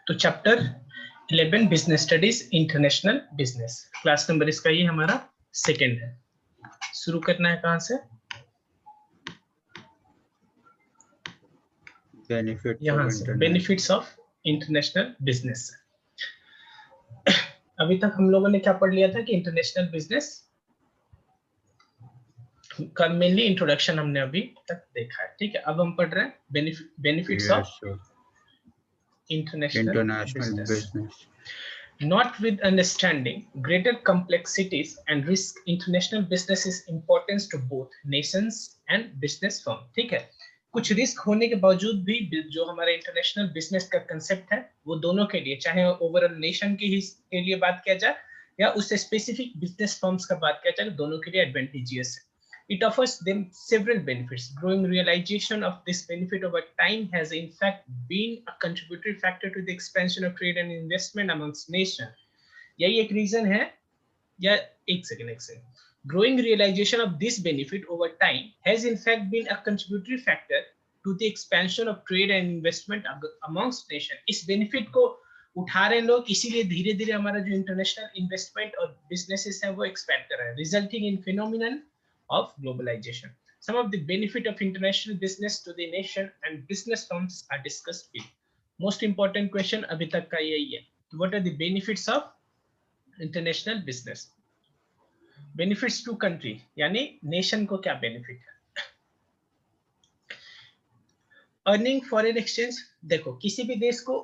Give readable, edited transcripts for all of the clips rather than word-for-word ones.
तो chapter 11 business studies international business, class number इसका ये हमारा सेकंड है। शुरू करना है कहां से? यहाँ से बेनिफिट्स ऑफ इंटरनेशनल बिजनेस। अभी तक हम लोगों ने क्या पढ़ लिया था कि इंटरनेशनल बिजनेस का मेनली इंट्रोडक्शन हमने अभी तक देखा है। ठीक है, अब हम पढ़ रहे हैं benefits of international business. Not with understanding greater complexities and risk, international business is important to both nations and business firm। ठीक है, कुछ रिस्क होने के बावजूद भी जो हमारा इंटरनेशनल बिजनेस का कंसेप्ट है वो दोनों के लिए, चाहे ओवरऑल नेशन के लिए बात किया जाए या उससे स्पेसिफिक बिजनेस फर्म्स का बात किया जाए, दोनों के लिए एडवांटेजियस है। It offers them several benefits. Growing realization of this benefit over time has in fact been a contributory factor to the expansion of trade and investment amongst nations. यही एक रीजन है या एक second growing realization of this benefit over time has in fact been a contributory factor to the expansion of trade and investment amongst nations. इस benefit को उठा रहे लोग, इसीलिए धीरे धीरे हमारा जो इंटरनेशनल इन्वेस्टमेंट और बिजनेसेस है वो एक्सपेंड कर रहा है, resulting in phenomenon of globalization. Some of the benefit of international business to the nation and business firms are discussed below. Most important question अभी तक का यही है, what are the benefits of international business? Benefits to country, यानी nation को क्या benefit है? Earning foreign exchange, देखो किसी भी देश को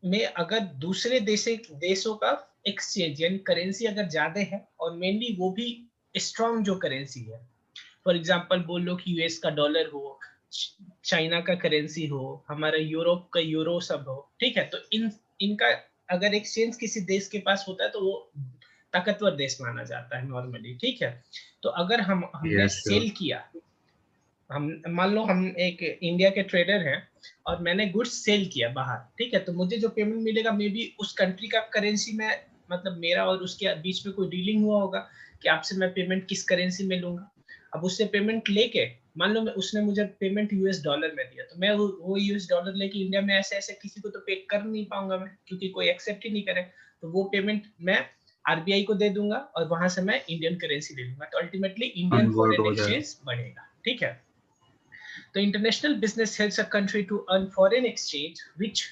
में अगर दूसरे देशों का एक्सचेंज यानी करेंसी अगर ज्यादा है और मेनली वो भी स्ट्रॉन्ग जो करेंसी है, फॉर एग्जांपल बोल लो कि यूएस का डॉलर हो, चाइना का करेंसी हो, हमारा यूरोप का यूरो सब हो, ठीक है, तो इनका अगर एक्सचेंज किसी देश के पास होता है तो वो ताकतवर देश माना जाता है नॉर्मली। ठीक है, तो अगर हमने सेल किया, हम मान लो हम एक इंडिया के ट्रेडर हैं और मैंने गुड्स सेल किया बाहर, ठीक है, तो मुझे जो पेमेंट मिलेगा मे बी उस कंट्री का करेंसी में, मतलब मेरा और उसके बीच में कोई डीलिंग हुआ होगा कि आपसे मैं पेमेंट किस करेंसी में लूंगा। अब उससे पेमेंट लेके मान लो उसने मुझे पेमेंट यूएस डॉलर में दिया, तो मैं वो यूएस डॉलर लेके इंडिया में ऐसे ऐसे किसी को तो पे कर नहीं पाऊंगा मैं, क्योंकि कोई एक्सेप्ट ही नहीं करे, तो वो पेमेंट मैं आरबीआई को दे दूंगा और वहां से मैं इंडियन करेंसी ले लूंगा, तो अल्टीमेटली इंडियन फॉरेन एक्सचेंज बढ़ेगा। ठीक है, तो international business helps a country to earn foreign exchange, which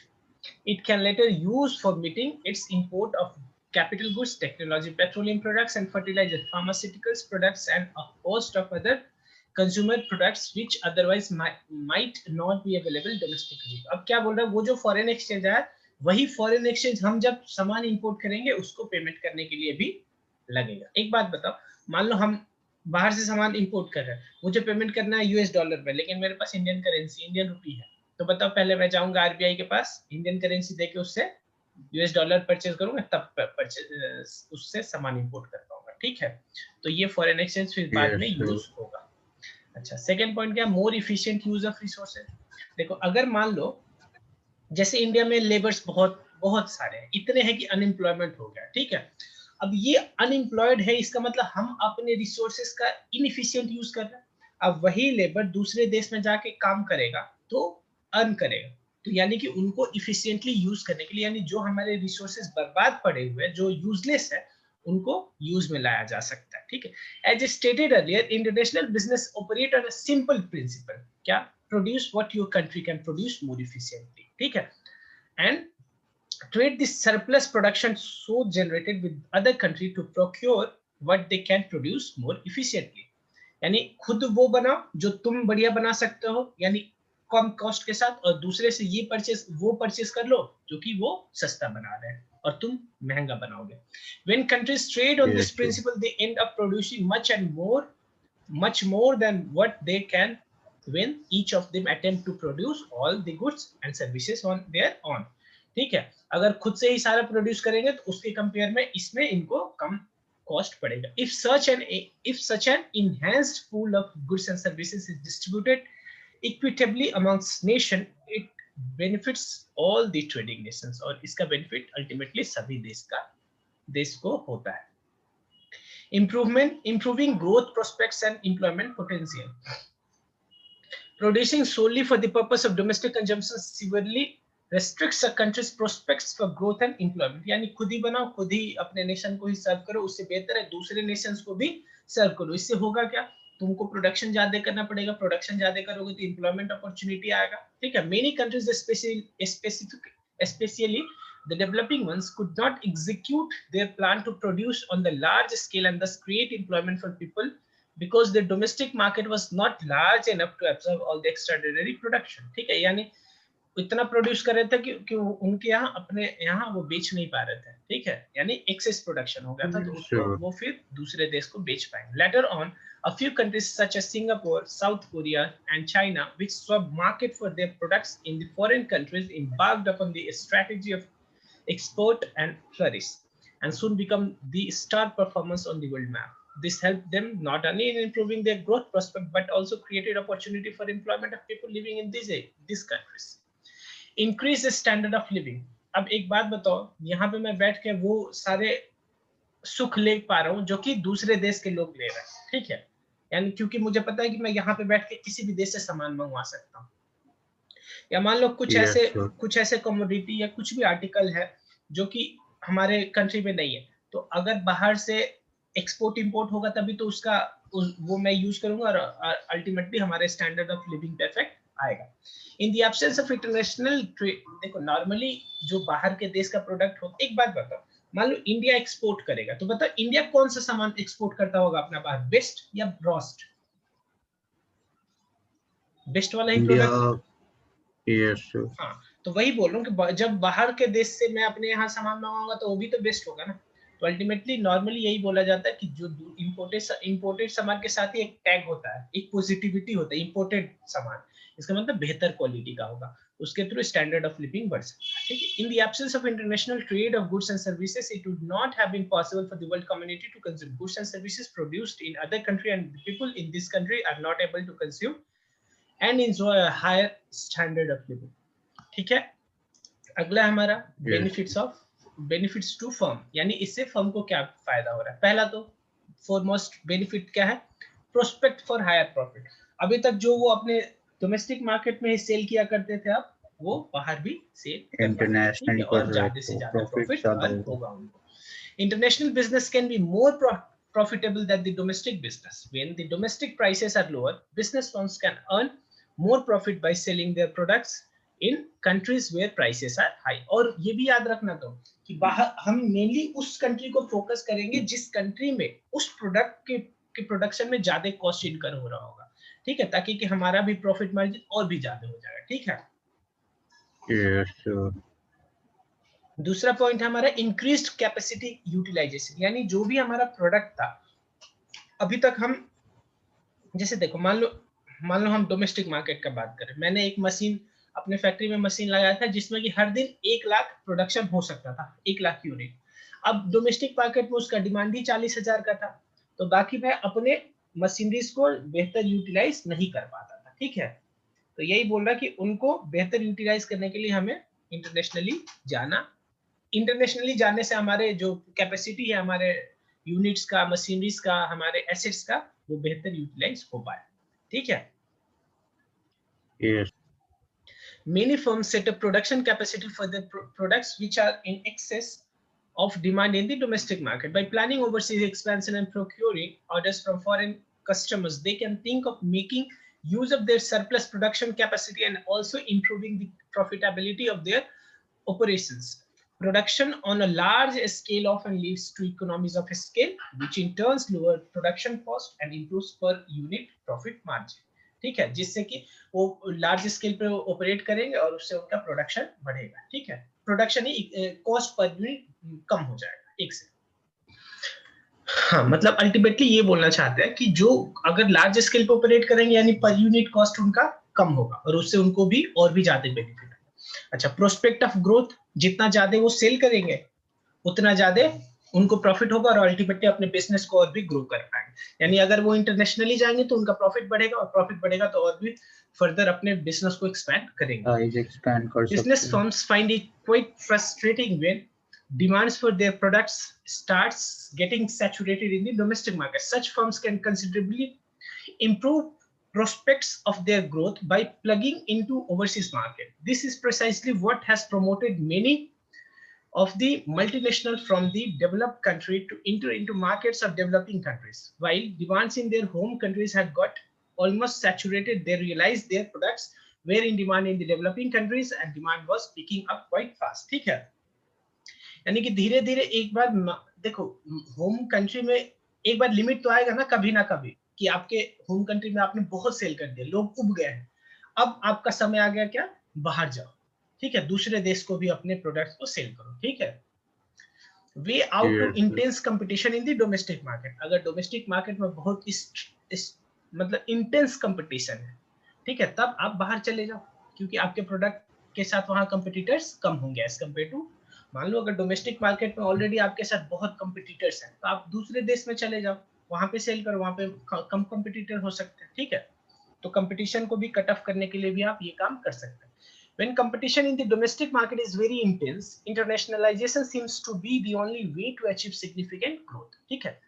it can later use for meeting its import of capital goods, technology, petroleum products and fertilizer, pharmaceuticals products and a host of other consumer products which otherwise might not be available domestically। अब क्या बोल रहा है, वो जो foreign exchange है वही foreign exchange हम जब सामान इंपोर्ट करेंगे उसको पेमेंट करने के लिए भी लगेगा। एक बात बताओ, मान लो हम बाहर से सामान इंपोर्ट कर रहे हैं, मुझे पेमेंट करना है यूएस डॉलर में, लेकिन मेरे पास इंडियन करेंसी इंडियन रुपी है, तो बताओ पहले मैं जाऊंगा आरबीआई के पास, इंडियन करेंसी देके उससे यूएस डॉलर परचेज करूंगा, तब उससे सामान इंपोर्ट कर पाऊंगा। ठीक है, तो ये फॉरेन एक्सचेंज फिर बाद में यूज होगा। अच्छा, सेकंड पॉइंट क्या, मोर इफिशिएंट यूज ऑफ रिसोर्सेज। देखो अगर मान लो जैसे इंडिया में लेबर्स बहुत सारे हैं, इतने हैं कि अनएम्प्लॉयमेंट हो गया, ठीक है, अब ये अनएम्प्लॉयड है, इसका मतलब हम अपने रिसोर्सेज का इनएफिशिएंट यूज कर रहे हैं। अब वही लेबर दूसरे देश में जाके काम करेगा तो अर्न करेगा, तो यानी कि उनको इफिशिएंटली यूज करने के लिए, यानी जो हमारे रिसोर्सेज बर्बाद पड़े हुए हैं, जो यूजलेस है, उनको यूज में लाया जा सकता है। ठीक है, as stated earlier, international business operate on a simple principle, क्या, produce what your country can produce more efficiently. ठीक है, and trade this surplus production so generated with other country to procure what they can produce more efficiently। यानी खुद वो बनाओ जो तुम बढ़िया बना सकते हो, यानी कम कॉस्ट के साथ, और दूसरे से ये परचेस कर लो जो कि वो सस्ता बना रहे हैं और तुम महंगा बनाओगे। When countries trade on this principle, they end up producing much more than what they can when each of them attempt to produce all the goods and services on their own। ठीक है, अगर खुद से ही सारा produce करेंगे तो उसके compare में इसमें इनको कम कॉस्ट पड़ेगा। If such an enhanced pool of goods and services is distributed equitably amongst nation, it benefits all the trading nations, और इसका बेनिफिट अल्टीमेटली सभी देश को होता है। Improving growth prospects and employment potential। Producing solely for the purpose of domestic consumption severely restricts a country's prospects for growth and employment. यानी खुद ही बनाओ, खुद ही अपने नेशन को ही सर्व करो, उससे बेहतर है दूसरे नेशंस को भी सर्व करो। इससे होगा क्या, तुमको प्रोडक्शन ज्यादा करना पड़ेगा, प्रोडक्शन ज्यादा करोगे तो एम्प्लॉयमेंट अपॉर्चुनिटी आएगा, ठीक है। Many countries especially the developing ones could not execute their plan to produce on the large scale and thus create employment for people because the domestic market was not large enough to absorb all the extraordinary production, ठीक है। यानी इतना produce कर रहे थे कि उनके यहाँ अपने यहाँ वो बेच नहीं पा रहे थे, ठीक है। यानी एक्सेस प्रोडक्शन हो गया था, तो उसको वो फिर दूसरे देश को बेच पाएंगे। Later on a few countries such as Singapore, South Korea and China, which saw market for their products in the foreign countries, embarked upon the strategy of export and flourish and soon become the star performers on the world map. This helped them not only in improving their growth prospect but also created opportunity for employment of people living in these countries. Increase the standard of living. अब एक बात बताओ, यहाँ पे मैं बैठ के वो सारे सुख ले पा रहा हूँ जो कि दूसरे देश के लोग ले रहे हैं, ठीक है। यानी क्योंकि मुझे पता है कि मैं यहाँ पे बैठ के किसी भी देश से सामान मंगवा सकता हूँ। या मान लो कुछ ऐसे कमोडिटी या कुछ भी आर्टिकल है जो कि हमारे कंट्री में नहीं है, तो अगर बाहर से एक्सपोर्ट इंपोर्ट होगा तभी तो उसका वो मैं यूज करूंगा और अल्टीमेटली हमारे स्टैंडर्ड ऑफ लिविंग पे इफेक्ट आएगा। इन the absence of international trade, देखो नॉर्मली जो बाहर के देश का प्रोडक्ट हो, एक बात बताओ, मान लो इंडिया एक्सपोर्ट करेगा तो बताओ इंडिया कौन सा सामान एक्सपोर्ट करता होगा अपना बाहर, बेस्ट या ब्रॉस्ट? बेस्ट वाला ही प्रोडक्ट। यस हाँ, तो वही बोल रहा हूँ कि जब बाहर के देश से मैं अपने यहाँ सामान मंगाऊंगा तो वो भी तो बेस्ट होगा ना। तो अल्टीमेटली नॉर्मली यही बोला जाता है कि जो इंपोर्टेड सामान के साथ ही एक टैग होता है, एक पॉजिटिविटी होता है, इंपोर्टेड सामान, इसका मतलब बेहतर क्वालिटी का होगा, उसके थ्रू स्टैंडर्ड ऑफ लिविंग बढ़ सकता है, ठीक है। In the absence of international trade of goods and services, it would not have been possible for the world community to consume goods and services produced in other country and people in this country are not able to consume and enjoy a higher standard of living, ठीक है। अगला हमारा benefits to firm, यानी इससे firm को क्या फायदा हो रहा है। पहला तो फॉरमोस्ट बेनिफिट क्या है, प्रोस्पेक्ट फॉर हायर प्रॉफिट। अभी तक जो वो अपने डोमेस्टिक मार्केट में ही सेल किया करते थे, अब वो बाहर भी सेल इंटरनेशनली और ज्यादा से ज्यादा प्रॉफिट होगा उनको। International business can be more profitable than the domestic business. When the domestic prices are lower, business firms can earn more profit by selling their products in countries where prices are high. और ये भी याद रखना तो कि बाहर हम mainly उस कंट्री को फोकस करेंगे जिस कंट्री में उस प्रोडक्ट के प्रोडक्शन में ज्यादा कॉस्ट इनकर हो रहा होगा, ठीक है, ताकि कि हमारा भी प्रॉफिट मार्जिन और भी ज्यादा हो जाएगा, ठीक है। yes, दूसरा पॉइंट है हमारा इंक्रीज्ड कैपेसिटी यूटिलाइजेशन, यानी जो भी हमारा प्रोडक्ट था अभी तक हम, जैसे देखो मान लो हम डोमेस्टिक मार्केट का बात करें, मैंने एक मशीन अपने फैक्ट्री में मशीन लगाया था जिसमें कि हर दिन 1 लाख प्रोडक्शन हो सकता था, 1 लाख यूनिट। अब डोमेस्टिक मार्केट में उसका डिमांड ही 40,000 का था, तो बाकी मैं अपने मशीनरीज को बेहतर यूटिलाइज नहीं कर पाता था, ठीक है। तो यही बोल रहा कि उनको बेहतर यूटिलाइज करने के लिए हमें इंटरनेशनली जाने से हमारे जो कैपेसिटी है हमारे यूनिट्स का, मशीनरीज का, हमारे एसेट्स का, वो बेहतर यूटिलाइज हो पाए, ठीक है। yes, Many firms set up production capacity for their products which are in excess of demand in the domestic market. By planning overseas expansion and procuring orders from foreign customers, they can think of making use of their surplus production capacity and also improving the profitability of their operations. Production on a large scale often leads to economies of scale, which in turn lower production cost and improves per unit profit margin, ठीक है, जिससे कि वो large scale पे operate करेंगे और उससे उनका प्रोडक्शन बढ़ेगा, ठीक है। प्रोडक्शन ही कॉस्ट पर यूनिट कम हो जाएगा एक से। हाँ, मतलब अल्टीमेटली ये बोलना चाहते हैं कि जो अगर लार्ज स्केल पे ऑपरेट करेंगे यानी पर यूनिट कॉस्ट उनका कम होगा और उससे उनको भी और भी ज्यादा बेनिफिट है। अच्छा, प्रोस्पेक्ट ऑफ ग्रोथ, जितना ज्यादा वो सेल करेंगे उतना ज्यादा उनको प्रॉफिट होगा और अल्टीमेटली अपने बिजनेस को और भी ग्रो कर पाएंगे। यानी अगर वो इंटरनेशनली जाएंगे तो उनका प्रॉफिट बढ़ेगा और प्रॉफिट बढ़ेगा तो और भी फर्दर अपने बिजनेस को एक्सपैंड करेंगे। Business firms find it quite frustrating when demands for their products starts getting saturated in the domestic market. Such firms can considerably improve prospects of their growth by plugging into overseas market. This is precisely what has promoted many of the multinational from the developed country to enter into markets of developing countries. While demands in their home countries had got almost saturated, they realized their products were in demand in the developing countries and demand was picking up quite fast. ठीक है, यानी कि धीरे धीरे एक बार देखो home country में एक बार लिमिट तो आएगा ना कभी कि आपके होम कंट्री में आपने बहुत सेल कर दिया, लोग उब गए हैं, अब आपका समय आ गया क्या, बाहर जाओ, ठीक है, दूसरे देश को भी अपने प्रोडक्ट्स को सेल करो, ठीक है। Way out to intense competition in the domestic market, अगर डोमेस्टिक मार्केट में बहुत मतलब इंटेंस कंपटीशन है, ठीक है, तब आप बाहर चले जाओ, क्योंकि आपके प्रोडक्ट के साथ वहां कंपटीटर्स कम होंगे एज कंपेयर टू, मान लो अगर डोमेस्टिक मार्केट में ऑलरेडी आपके साथ बहुत कंपटीटर्स हैं, तो आप दूसरे देश में चले जाओ, वहां पे सेल करो, वहां पे कम कंपटीटर हो सकते हैं, ठीक है। तो कंपटीशन को भी कट ऑफ करने के लिए भी आप ये काम कर सकते हैं। When competition in the domestic market is very intense, internationalization seems to be the only way to achieve significant growth. ठीक है,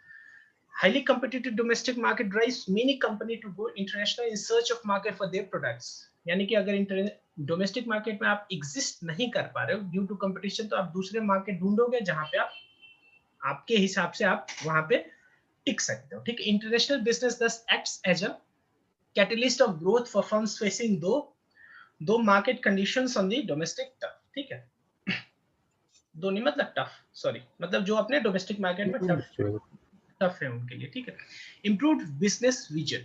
highly competitive domestic market drives many companies to go international in search of market for their products. यानी कि अगर domestic market में आप exist नहीं कर पा रहे हो ड्यू टू कंपटीशन, तो आप दूसरे मार्केट ढूंढोगे जहां पे आप आपके हिसाब से आप वहां पे टिक सकते हो, ठीक है। International business thus acts as a catalyst of growth for firms facing दो market conditions on the domestic tough, ठीक है, दो नहीं मतलब टफ, सॉरी, मतलब जो अपने डोमेस्टिक मार्केट में टफ है उनके लिए, ठीक है। Improved business vision,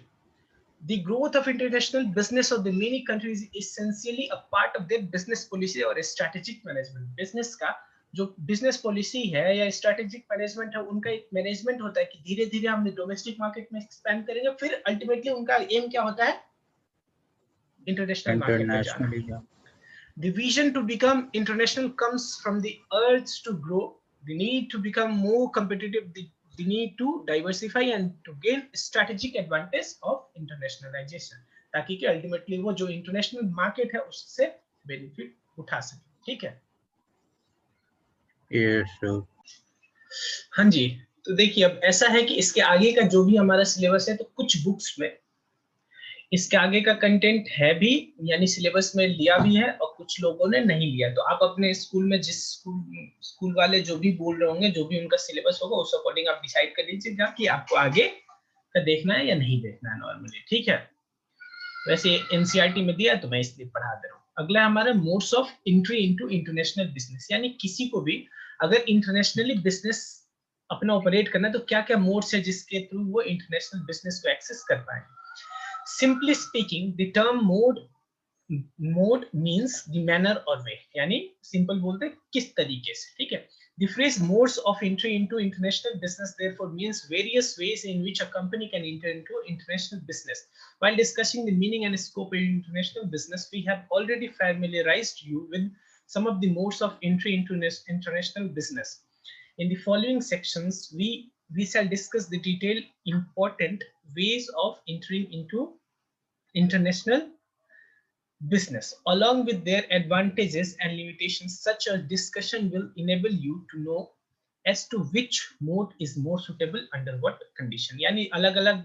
the growth of international business of the many countries is essentially a part of their business policy और strategic management. business का जो बिजनेस पॉलिसी है या स्ट्रेटेजिक मैनेजमेंट है, उनका एक मैनेजमेंट होता है कि धीरे धीरे हम डोमेस्टिक मार्केट में एक्सपैंड करेंगे, फिर अल्टीमेटली उनका एम क्या होता है, इंटरनेशनल मार्केट में जाना। The vision to become international comes from the urge to grow, the need to become more competitive, the need to diversify and to gain strategic advantage of internationalization, ताकि कि ultimately वो जो international market है उससे benefit उठा सके, ठीक है। Yes, sir. हाँ जी, तो देखिए अब ऐसा है कि इसके आगे का जो भी हमारा सिलेबस है, तो कुछ बुक्स में इसके आगे का कंटेंट है भी, यानी सिलेबस में लिया भी है, और कुछ लोगों ने नहीं लिया, तो आप अपने स्कूल में जिस स्कूल वाले जो भी बोल रहे होंगे, जो भी उनका सिलेबस होगा, उस अकॉर्डिंग आप डिसाइड कर लीजिएगा कि आपको आगे का देखना है या नहीं देखना है नॉर्मली, ठीक है। वैसे एनसीईआरटी में दिया तो मैं इसलिए पढ़ा दे रहा हूँ। अगला हमारा modes of entry into international business, यानी किसी को भी अगर इंटरनेशनली बिजनेस अपना ऑपरेट करना है, तो क्या क्या मोड्स है जिसके थ्रू वो इंटरनेशनल बिजनेस को एक्सेस कर पाएंगे। Simply speaking, the term mode means the manner or way, यानी सिंपल बोलते किस तरीके से, ठीक है। The phrase modes of entry into international business therefore means various ways in which a company can enter into international business. While discussing the meaning and scope of international business, we have already familiarized you with some of the modes of entry into international business. In the following sections, we shall discuss the detailed important ways of entering into international business along with their advantages and limitations. Such a discussion will enable you to know as to which mode is more suitable under what condition. यानी अलग अलग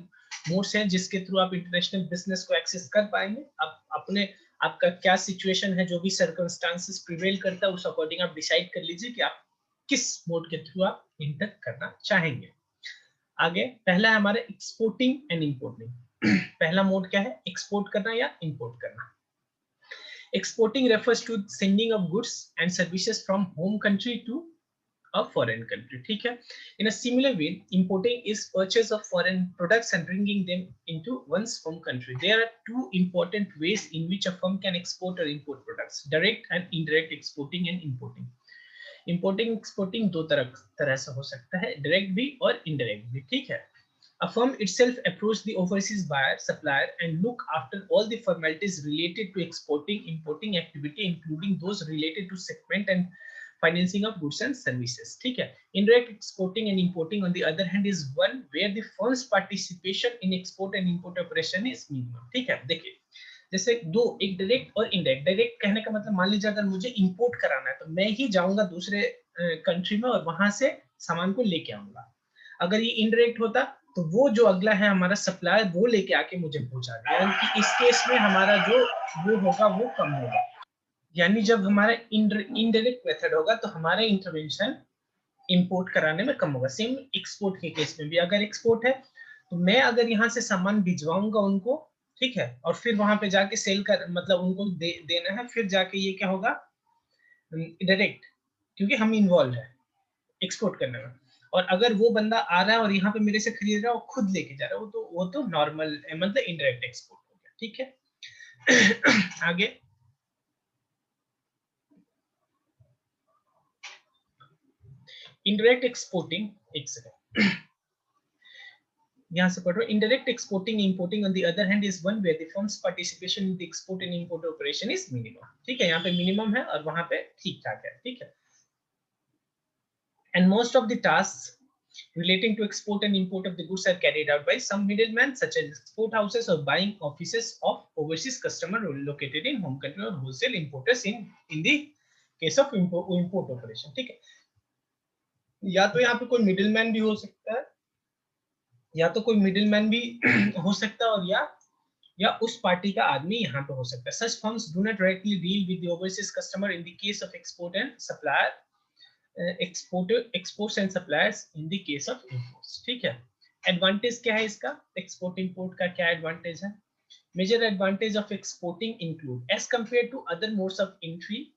modes हैं जिसके through आप international business को access कर पाएंगे। आप अपने आपका क्या सिचुएशन है, जो भी सर्कमस्टांसेस प्रिवेल करता है, उस अकॉर्डिंग आप डिसाइड कर लीजिए कि आप किस मोड के थ्रू आप इंटर करना चाहेंगे। आगे पहला है हमारे एक्सपोर्टिंग एंड इंपोर्टिंग। पहला मोड क्या है, एक्सपोर्ट करना या इंपोर्ट करना। Exporting refers to sending of goods and services from home country to a foreign country, ठीक है। In a similar way, importing is purchase of foreign products and bringing them into one's home country. There are two important ways in which a firm can export or import products: direct and indirect exporting and importing. Importing exporting दो तरह से हो सकता है, direct भी और indirect भी, ठीक है। A firm itself approach the overseas buyer, supplier and look after all the formalities related to exporting, importing activity, including those related to shipment and financing of goods and services, ठीक है। Indirect exporting and importing on the other hand is one where the firm's participation in export and import operation is minimum, ठीक है। देखिए जैसे दो, एक direct और indirect. Direct कहने का मतलब मान लीजिए अगर मुझे इंपोर्ट कराना है, तो मैं ही जाऊंगा दूसरे कंट्री में और वहां से सामान को लेके आऊंगा। अगर ये इनडायरेक्ट होता तो वो जो अगला है हमारा सप्लायर वो लेके आके मुझे पहुंचा देगा, यानी कि इस केस में हमारा जो वो होगा वो कम होगा। यानी जब हमारा इनडायरेक्ट मेथड होगा तो हमारा इंटरवेंशन इंपोर्ट कराने में कम होगा। सेम एक्सपोर्ट के केस में भी, अगर एक्सपोर्ट है तो मैं अगर यहाँ से सामान भिजवाऊंगा उनको, ठीक है, और फिर वहां पे जाके सेल कर मतलब उनको देना है, फिर जाके ये क्या होगा डायरेक्ट, क्योंकि हम इन्वॉल्व है एक्सपोर्ट करने में। और अगर वो बंदा आ रहा है और यहाँ पे मेरे से खरीद रहा है और खुद लेके जा रहा है, वो तो नॉर्मल मतलब इनडायरेक्ट एक्सपोर्ट हो गया, ठीक है। आगे इनडायरेक्ट एक्सपोर्टिंग, एक सेकंड यहाँ से पढ़ रहा हूँ। Indirect exporting importing on the other hand is one where the firm's participation in the export and import operation is minimum, ठीक है, यहाँ पे मिनिमम है और वहां पे ठीक ठाक है, ठीक है। And most of the tasks relating to export and import of the goods are carried out by some middlemen, such as export houses or buying offices of overseas customer located in home country or wholesale importers in the case of import operation, ठीक है। या तो यहाँ पे कोई middleman भी हो सकता है, या तो कोई मिडिलमैन भी हो सकता है, और या उस पार्टी का आदमी यहाँ पे हो सकता है। Such firms do not directly deal with the overseas customer in the case of export and supplier exports and suppliers in the case of imports, ठीक है। एडवांटेज क्या है इसका, एक्सपोर्ट इंपोर्ट का क्या एडवांटेज है? Major advantage of exporting include as compare to other modes of entry,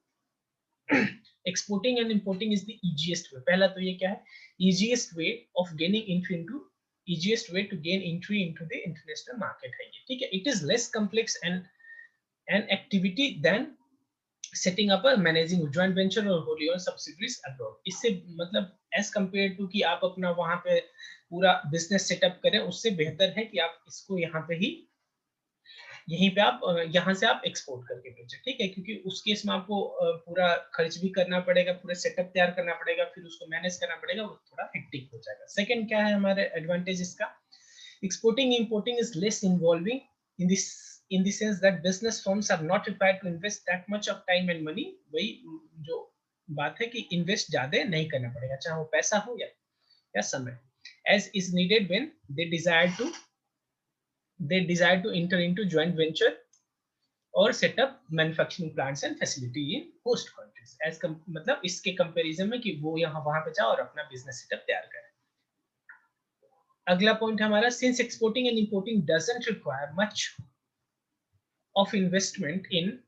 exporting and importing is the easiest way. पहला तो ये क्या है, easiest way of gaining entry into, easiest way to gain entry into the international market है ये, ठीक है। It is less complex and an activity than setting up a managing joint venture or wholly owned subsidiaries abroad। इससे मतलब as compared to कि आप अपना वहां पे पूरा बिजनेस सेटअप करें, उससे बेहतर है कि आप इसको यहाँ पे ही यहीं पे आप यहाँ से आप एक्सपोर्ट करके बेचें, ठीक है, क्योंकि उस केस में आपको पूरा खर्च भी करना पड़ेगा, पूरा सेटअप तैयार करना पड़ेगा, फिर उसको मैनेज करना पड़ेगा, वो थोड़ा हेक्टिक हो जाएगा। सेकंड क्या है हमारे एडवांटेज इसका, exporting importing is less involving in the sense that business firms are not required to invest that much of time and money। वही जो बात है कि इन्वेस्ट ज्यादा नहीं करना पड़ेगा, चाहे वो पैसा हो या समय, as is needed when they desire to enter into joint venture or set up manufacturing plants and facility in host countries। as मतलब इसके कंपैरिजन में कि वो यहाँ वहां पे जाओ और अपना बिजनेस सेटअप तैयार करें। अगला पॉइंट हमारा, since exporting and importing doesn't require much of investment in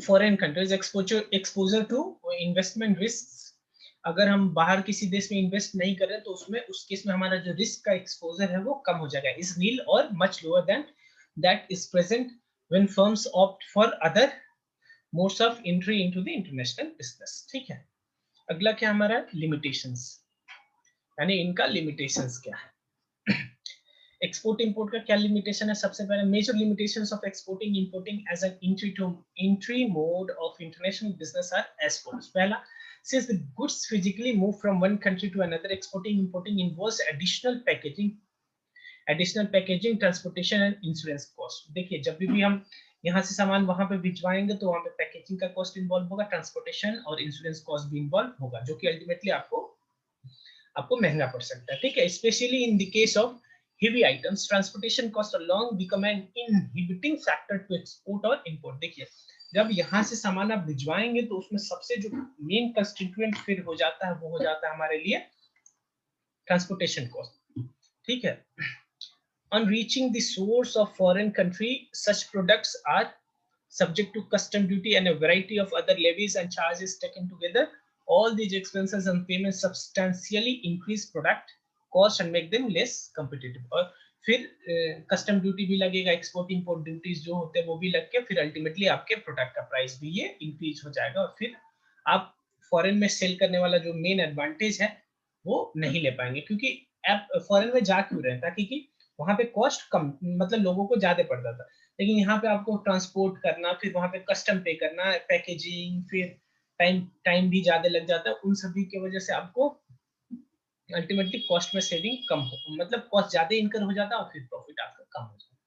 foreign countries, exposure to investment risks, अगर हम बाहर किसी देश में इन्वेस्ट नहीं कर रहे तो उसमें उस केस में हमारा जो रिस्क का एक्सपोजर है वो कम हो जाएगा, इज नील और much lower than that is present when firms opt for other modes of entry into the international business, ठीक है। अगला क्या हमारा, लिमिटेशंस, यानी इनका लिमिटेशंस क्या है। एक्सपोर्ट इंपोर्ट का क्या लिमिटेशन है, सबसे पहले major limitations of exporting importing as an entry mode of international business are as follows. पहला, since the goods physically move from one country to another, exporting importing involves additional packaging, transportation and insurance cost। देखिए जब भी हम यहाँ से सामान वहां पे भिजवाएंगे तो वहां पे पैकेजिंग का कॉस्ट इन्वॉल्व होगा, ट्रांसपोर्टेशन और इंश्योरेंस कॉस्ट भी इन्वॉल्व होगा, जो कि अल्टीमेटली आपको महंगा पड़ सकता है, ठीक है। Specially in the case of heavy items, transportation cost alone become an inhibiting factor to export or import। देखिए जब यहाँ से सामान आप भिजवाएंगे तो उसमें सबसे जो मेन कंस्टिट्यूएंट फिर हो जाता है वो हो जाता है हमारे लिए ट्रांसपोर्टेशन कॉस्ट, ठीक है। On reaching the source of foreign country, such products are subject to custom duty and a variety of other levies and charges taken together। All these expenses and payments substantially increase product cost and make them less competitive। और फिर custom duty भी लगेगा, export import duties जो होते हैं वो भी लग के फिर अल्टीमेटली आपके प्रोडक्ट का प्राइस भी ये इंक्रीज हो जाएगा, और फिर आप फॉरेन में सेल करने वाला जो मेन एडवांटेज है वो नहीं ले पाएंगे, क्योंकि आप फॉरेन में जा क्यों रहे हैं, ताकि कि वहां पे कॉस्ट कम मतलब लोगों को ज्यादा पड़ता था, लेकिन यहाँ पे आपको ट्रांसपोर्ट करना, फिर वहां पे कस्टम पे करना, पैकेजिंग, फिर टाइम भी ज्यादा लग जाता है, उन सभी की वजह से आपको अल्टीमेटली कॉस्ट में सेविंग कम हो, मतलब कॉस्ट ज्यादा इनकर हो जाता है और फिर प्रॉफिट आपका कम हो जाता है।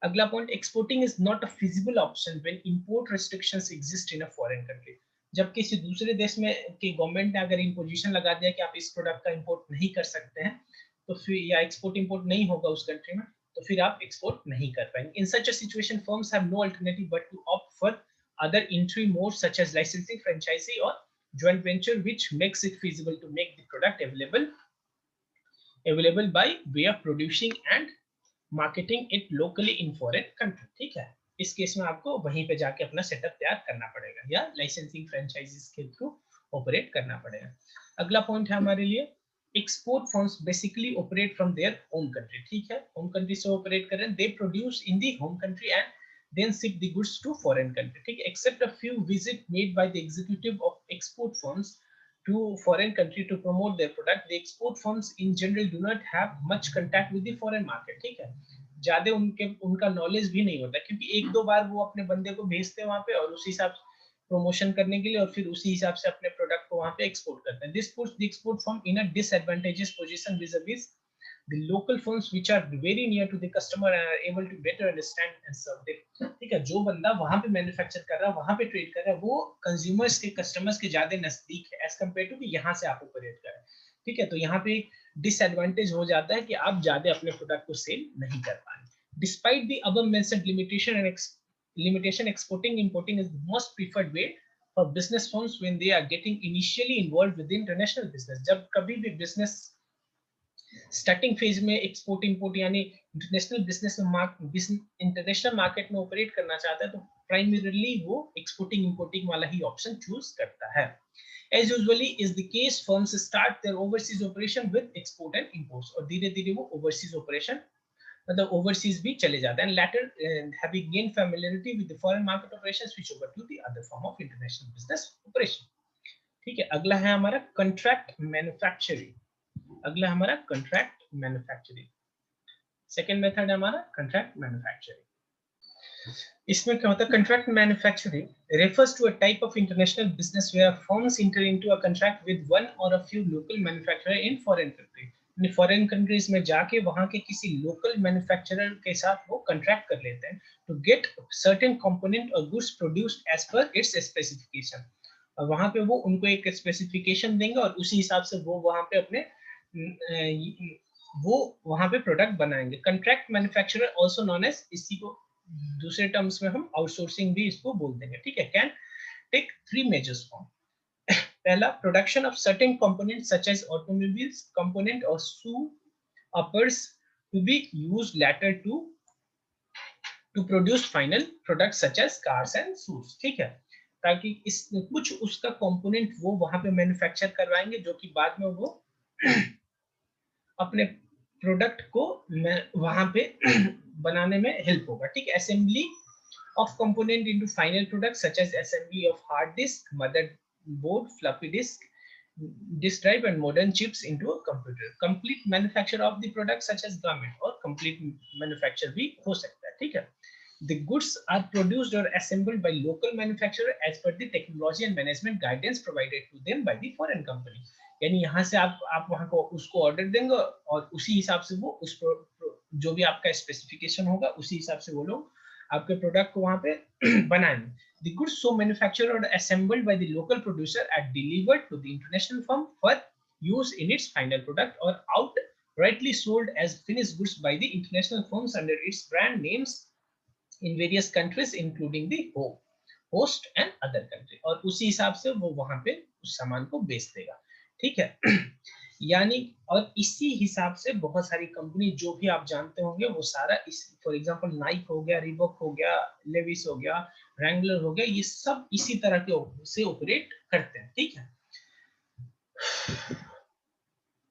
अगला point, exporting is not a feasible option when import restrictions exist in a foreign country. जब किसी दूसरे देश में की गवर्नमेंट ने अगर इम्पोजिशन लगा दिया कि आप इस प्रोडक्ट का इंपोर्ट नहीं कर सकते हैं, तो फिर या एक्सपोर्ट इंपोर्ट नहीं होगा उस कंट्री में, तो फिर आप एक्सपोर्ट नहीं कर पाएंगे. In such a situation firms have no alternative but to opt for other entry modes such as licensing, franchisee और joint venture, which makes it feasible to make the product available by way of producing and marketing it locally in foreign country. ठीक है, इस case में आपको वहीं पे जाके अपना सेटअप तैयार करना पड़ेगा या लाइसेंसिंग फ्रेंचाइजीज के थ्रू ऑपरेट करना पड़ेगा. अगला पॉइंट है हमारे लिए export firms basically operate from their home country. ठीक है, होम कंट्री से ऑपरेट कर रहे हैं, they produce in the home country and then ship the goods to foreign country. ठीक है, except a few visit made by the executive of export firms to foreign country to promote their product, the export firms in general do not have much contact with the foreign market. ठीक है, ज्यादा उनका knowledge भी नहीं होता, क्योंकि एक दो बार वो अपने बंदे को भेजते हैं वहां पे और उसी हिसाब प्रमोशन करने के लिए और फिर उसी हिसाब से अपने प्रोडक्ट को वहां पे एक्सपोर्ट करते हैं. This puts the export firm in a disadvantages position vis-a-vis the local firms which are very near to the customer and are able to better understand and serve them. ठीक है, जो बंदा वहां पे मैन्युफैक्चर कर रहा है, वहां पे ट्रेड कर रहा है, वो कंज्यूमर्स के कस्टमर्स के ज्यादा नजदीक है एज कम्पेयर टू कि यहाँ से आप ऑपरेट कर रहे हैं. ठीक है, तो यहाँ पे डिसएडवांटेज हो जाता है कि आप ज्यादा अपने प्रोडक्ट को सेल नहीं कर पा रहे. Despite the above mentioned limitation, exporting importing is the most preferred way for business firms when they are getting initially involved with the international business. जब कभी भी बिजनेस स्टार्टिंग फेज में एक्सपोर्ट इंपोर्ट यानी international business में international market में operate करना चाहता है, तो प्राइमरीली वो एक्सपोर्टिंग इंपोर्टिंग वाला ही ऑप्शन चूज करता है. As usually is the case, firms start their overseas operation with export and imports और धीरे धीरे वो overseas operation मतलब overseas भी चले जाते हैं. Latter having gained familiarity with the foreign market operations switch over to the other form of international business operation. ठीक है, अगला है हमारा contract manufacturing. अगला हमारा कॉन्ट्रैक्ट मैन्युफैक्चरिंग. सेकेंड मेथड है हमारा कॉन्ट्रैक्ट मैन्युफैक्चरिंग. इसमें क्या होता है? Contract manufacturing refers to a type of international business where firms enter into a contract with one or a few local manufacturer in foreign country. Foreign countries में जाके वहां के किसी लोकल मैन्युफैक्चरर के साथ वो कॉन्ट्रैक्ट कर लेते हैं टू गेट सर्टेन कंपोनेंट और goods produced as per its specification. और वहां पे वो उनको एक स्पेसिफिकेशन देंगे और उसी हिसाब से वो वहां पे अपने वो वहां पे प्रोडक्ट बनाएंगे. Contract manufacturer also known as, इसी को दूसरे टर्म्स में हम आउटसोर्सिंग भी इसको बोल देंगे. ठीक है, can take three major form. पहला, production of certain components such as automobiles component और shoe uppers to be used later to produce final products such as cars and shoes. ठीक है, ताकि इस कुछ उसका कंपोनेंट वो वहां पे मैन्युफैक्चर करवाएंगे जो कि बाद में वो अपने प्रोडक्ट को वहां पे बनाने में हेल्प होगा. ठीक है, assembly of component into final product such as assembly of hard disk, motherboard, floppy disk, disk drive and modern chips into a computer. Complete manufacture of the product such as garment और complete manufacture भी हो सकता है. ठीक है, the goods are produced or assembled by local manufacturer as per the technology and management guidance provided to them by the foreign company. यानी यहाँ से आप वहाँ को उसको ऑर्डर देंगे और उसी हिसाब से वो उस जो भी आपका स्पेसिफिकेशन होगा उसी हिसाब से वो लोग आपके प्रोडक्ट को वहाँ पे बनाएंगे. The goods so manufactured or assembled by the local producer are delivered to the international firm for use in its final product or outrightly sold as finished goods by the international firms under its brand names in various countries including the host and other country. और उसी हिसाब से वो वहाँ पे उस सामान को बेच देगा. ठीक है, यानी और इसी हिसाब से बहुत सारी कंपनी जो भी आप जानते होंगे वो सारा इस, फॉर एग्जांपल नाइक हो गया, रिबॉक हो गया, लेविस हो गया, रैंगलर हो गया, ये सब इसी तरह के से ऑपरेट करते हैं. ठीक है,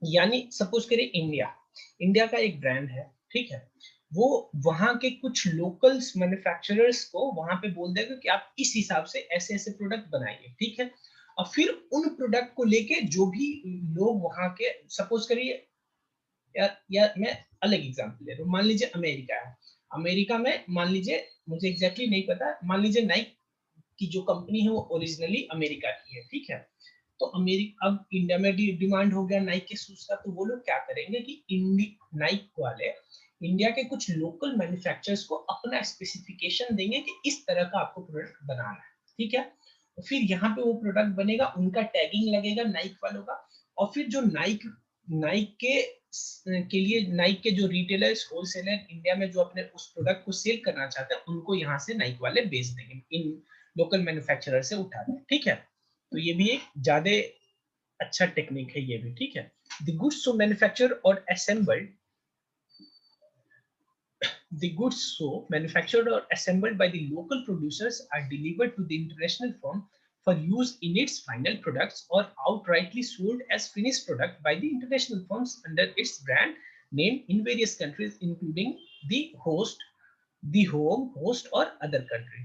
यानी सपोज करिए इंडिया का एक ब्रांड है. ठीक है, वो वहां के कुछ लोकल्स मैन्युफैक्चरर्स को वहां पे बोल देगा कि आप इस हिसाब से ऐसे ऐसे प्रोडक्ट बनाइए. ठीक है, और फिर उन प्रोडक्ट को लेके जो भी लोग वहां के, सपोज करिए या मैं अलग एग्जांपल ले रहा हूँ, मान लीजिए अमेरिका है. अमेरिका में मान लीजिए, मुझे एग्जैक्टली नहीं पता, मान लीजिए नाइक की जो कंपनी है वो ओरिजिनली अमेरिका की है. ठीक है, तो अमेरिका अब इंडिया में डिमांड हो गया नाइक के शूज का, तो वो लोग क्या करेंगे कि नाइक वाले इंडिया के कुछ लोकल मैन्युफैक्चरर्स को अपना स्पेसिफिकेशन देंगे कि इस तरह का आपको प्रोडक्ट बनाना है. ठीक है, फिर यहाँ पे वो प्रोडक्ट बनेगा, उनका टैगिंग लगेगा नाइक वालों का, और फिर जो नाइक नाइक के लिए नाइक के जो रिटेलर्स होलसेलर इंडिया में जो अपने उस प्रोडक्ट को सेल करना चाहते हैं, उनको यहाँ से नाइक वाले बेच देंगे, इन लोकल मैन्युफैक्चरर से उठा दें, ठीक है। तो ये भी एक ज्यादा अच्छा टेक्निक है ये भी, ठीक है। द गुड्स सो मैन्युफैक्चर और assembled The goods so manufactured or assembled by the local producers are delivered to the international firm for use in its final products or outrightly sold as finished product by the international firms under its brand name in various countries, including the host, the home host, or other country.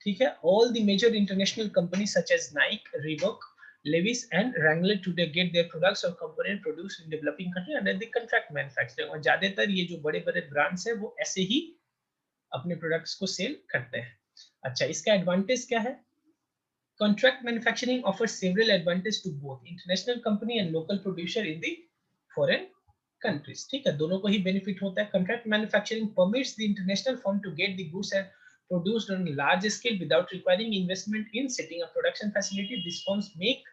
ठीक है। All the major international companies such as Nike, Reebok, Levi's and Wrangler today get their products or component produced in developing country under the contract manufacturing। और ज्यादातर ये जो बड़े-बड़े brands हैं वो ऐसे ही अपने प्रोडक्ट्स को सेल करते हैं। अच्छा, इसका एडवांटेज क्या है? Contract manufacturing offers several advantages to both international company and local producer in the foreign countries। ठीक है, दोनों को ही बेनिफिट होता है। Contract manufacturing permits the international firm to get the goods and produced on a large scale without requiring investment in setting up production facility। These firms make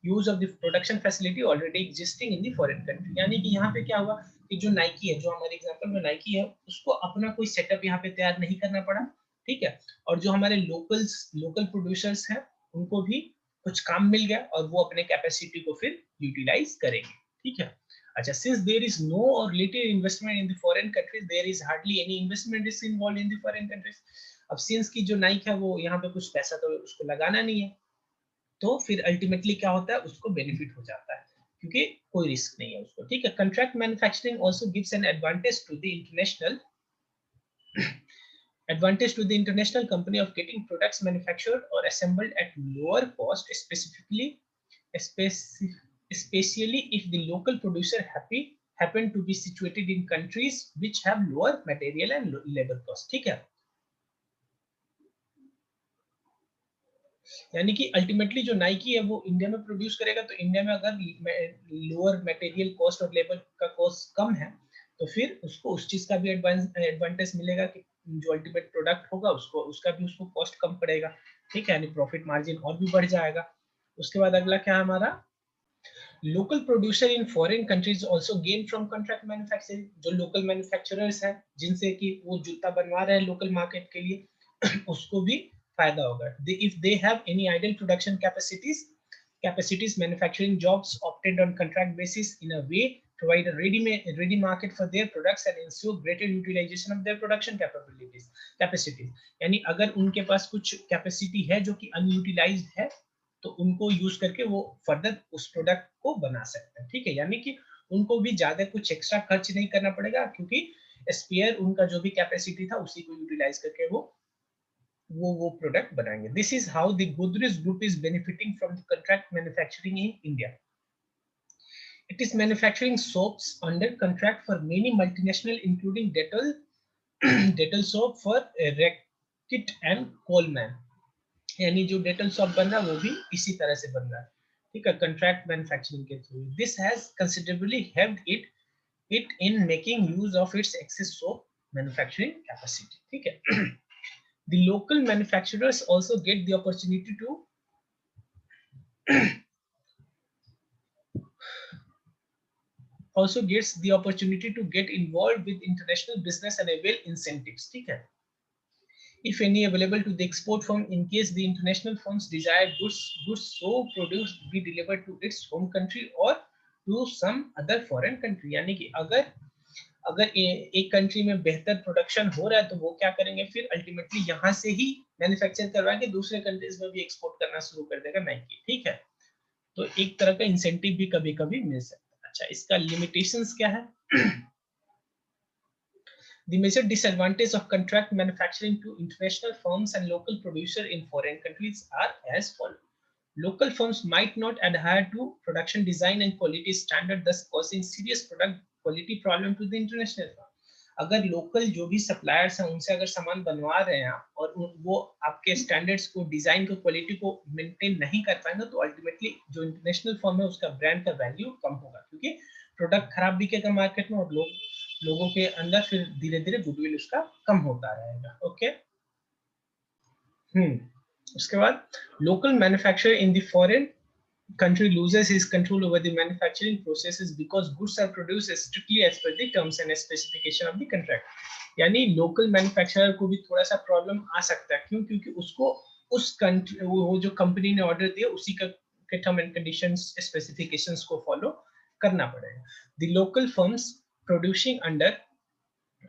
use of the production facility already existing in the foreign country। यानी कि यहाँ पे क्या हुआ कि जो Nike है, जो हमारे एग्जांपल में नाइकी है, उसको अपना कोई सेटअप यहाँ पे तैयार नहीं करना पड़ा, ठीक है। और जो हमारे लोकल प्रोड्यूसर्स हैं, उनको भी कुछ काम मिल गया और वो अपने कैपेसिटी को फिर यूटिलाइज करेंगे, ठीक है। अच्छा, सिंस देयर इज नो और little investment in the foreign countries, there is hardly any investment is involved in the foreign countries. अब सिंस की जो नाइक है वो यहाँ पे कुछ पैसा तो उसको लगाना नहीं है, तो फिर अल्टीमेटली क्या होता है, उसको बेनिफिट हो जाता है क्योंकि कोई रिस्क नहीं है उसको, ठीक है। Contract manufacturing also gives an advantage to the international company of getting products manufactured or assembled at lower cost, especially if the local producer happen to be situated in countries which have lower material and labor cost, ठीक है। यानी कि ultimately जो Nike है वो India में produce करेगा, तो इंडिया में अगर लोअर मटेरियल कॉस्ट और लेबर का कॉस्ट कम है, तो फिर उसको उस चीज का भी एडवांटेज मिलेगा कि जो अल्टीमेट प्रोडक्ट होगा उसको उसका भी उसको कॉस्ट कम पड़ेगा, ठीक है, यानी प्रॉफिट मार्जिन और भी बढ़ जाएगा। उसके बाद अगला क्या है हमारा, local producer in foreign countries also gain from contract manufacturing. जो लोकल मैन्युफैक्चरर्स हैं जिनसे कि वो जूता बनवा रहे हैं लोकल मार्केट के लिए उसको भी फायदा होगा। If they have any idle production capacities, manufacturing jobs opted on contract basis in a way provide a ready market for their products and ensure greater utilization of their production capacities। यानी अगर उनके पास कुछ capacity है जो कि unutilised है, तो उनको यूज करके वो फर्दर उस प्रोडक्ट को बना सकते हैं, ठीक है। यानी कि उनको भी ज्यादा कुछ एक्स्ट्रा खर्च नहीं करना पड़ेगा क्योंकि स्पेयर उनका जो भी कैपेसिटी था उसी को यूटिलाइज करके वो प्रोडक्ट बनाएंगे। This is how the Godrej group is benefiting from the contract manufacturing in India. It is manufacturing soaps under contract for many multinational including Dettol soap for racket and Colman. यानी जो Dettol soap बन रहा है वो भी इसी तरह से बन रहा है, ठीक है, कॉन्ट्रैक्ट मैन्युफैक्चरिंग के through. This has considerably helped it in making use of its axis soap manufacturing capacity, ठीक है। The local manufacturers also get the opportunity to get involved with international business and avail incentives, ठीक है, if any available to the export firm in case the international firms desire goods so produced be delivered to its home country or to some other foreign country। यानी कि अगर एक country में बेहतर production हो रहा है तो वो क्या करेंगे, फिर अल्टीमेटली यहाँ से ही मैन्युफैक्चर करवा के दूसरे कंट्रीज में भी एक्सपोर्ट करना शुरू कर देगा नाइकी, ठीक है। तो एक तरह का इंसेंटिव भी कभी कभी मिल सकता है। अच्छा, इसका लिमिटेशंस क्या है? The major disadvantage of contract manufacturing to international firms and local producer in foreign countries are as follows. Local firms might not adhere to production design and quality standard, thus causing serious product quality problem to the international firm। अगर local जो भी suppliers हैं उनसे अगर सामान बनवा रहे हैं और वो आपके स्टैंडर्ड्स को, डिजाइन को, क्वालिटी को मेंटेन नहीं कर पाएंगे, तो अल्टीमेटली जो इंटरनेशनल फर्म है उसका ब्रांड का वैल्यू कम होगा क्योंकि प्रोडक्ट खराब बिकेगा मार्केट में और लोग लोगों के अंदर फिर धीरे धीरे गुडविल उसका कम होता रहेगा। ओके। उसके बाद local manufacturer in the foreign country loses his control over the manufacturing processes because goods are produced strictly as per the terms and specification of the contract। यानी लोकल मैन्युफैक्चरर को भी थोड़ा सा प्रॉब्लम आ सकता है। क्यों? क्योंकि उसको उस कंट्री, वो जो कंपनी ने ऑर्डर दिया उसी का के टर्म एंड कंडीशंस स्पेसिफिकेशंस को फॉलो करना पड़ेगा। The local firms producing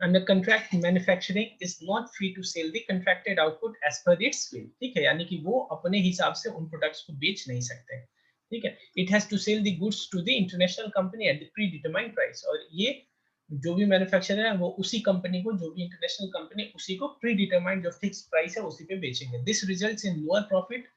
under contract manufacturing is not free to sell the contracted output as per its will। ठीक है, यानी कि वो अपने हिसाब से उन प्रोडक्ट्स को बेच नहीं सकते। ठीक है, it has to sell the goods to the international company at the predetermined price। और ये जो भी मैन्युफैक्चरर है वो उसी कंपनी को, जो भी इंटरनेशनल कंपनी, उसी को प्री डिटरमाइंड जो फिक्स प्राइस है उसी पे बेचेंगे। This results in lower profit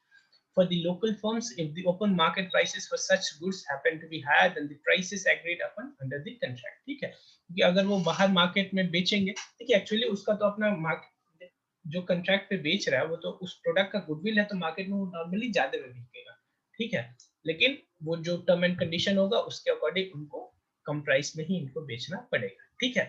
for the local firms if the open market prices for such goods happen to be higher than the prices agreed upon under the contract। ठीक है, क्योंकि अगर वो बाहर मार्केट में बेचेंगे, देखिए एक्चुअली उसका तो अपना मार्केट जो कंट्रैक्ट पे बेच रहा है वो तो उस प्रोडक्ट का गुडविल है, तो मार्केट में वो नॉर्मली ज्यादा में बिकेगा। ठीक है, लेकिन वो जो टर्म एंड कंडीशन होगा उसके अकॉर्डिंग उनको कम प्राइस में ही इनको बेचना पड़ेगा। ठीक है,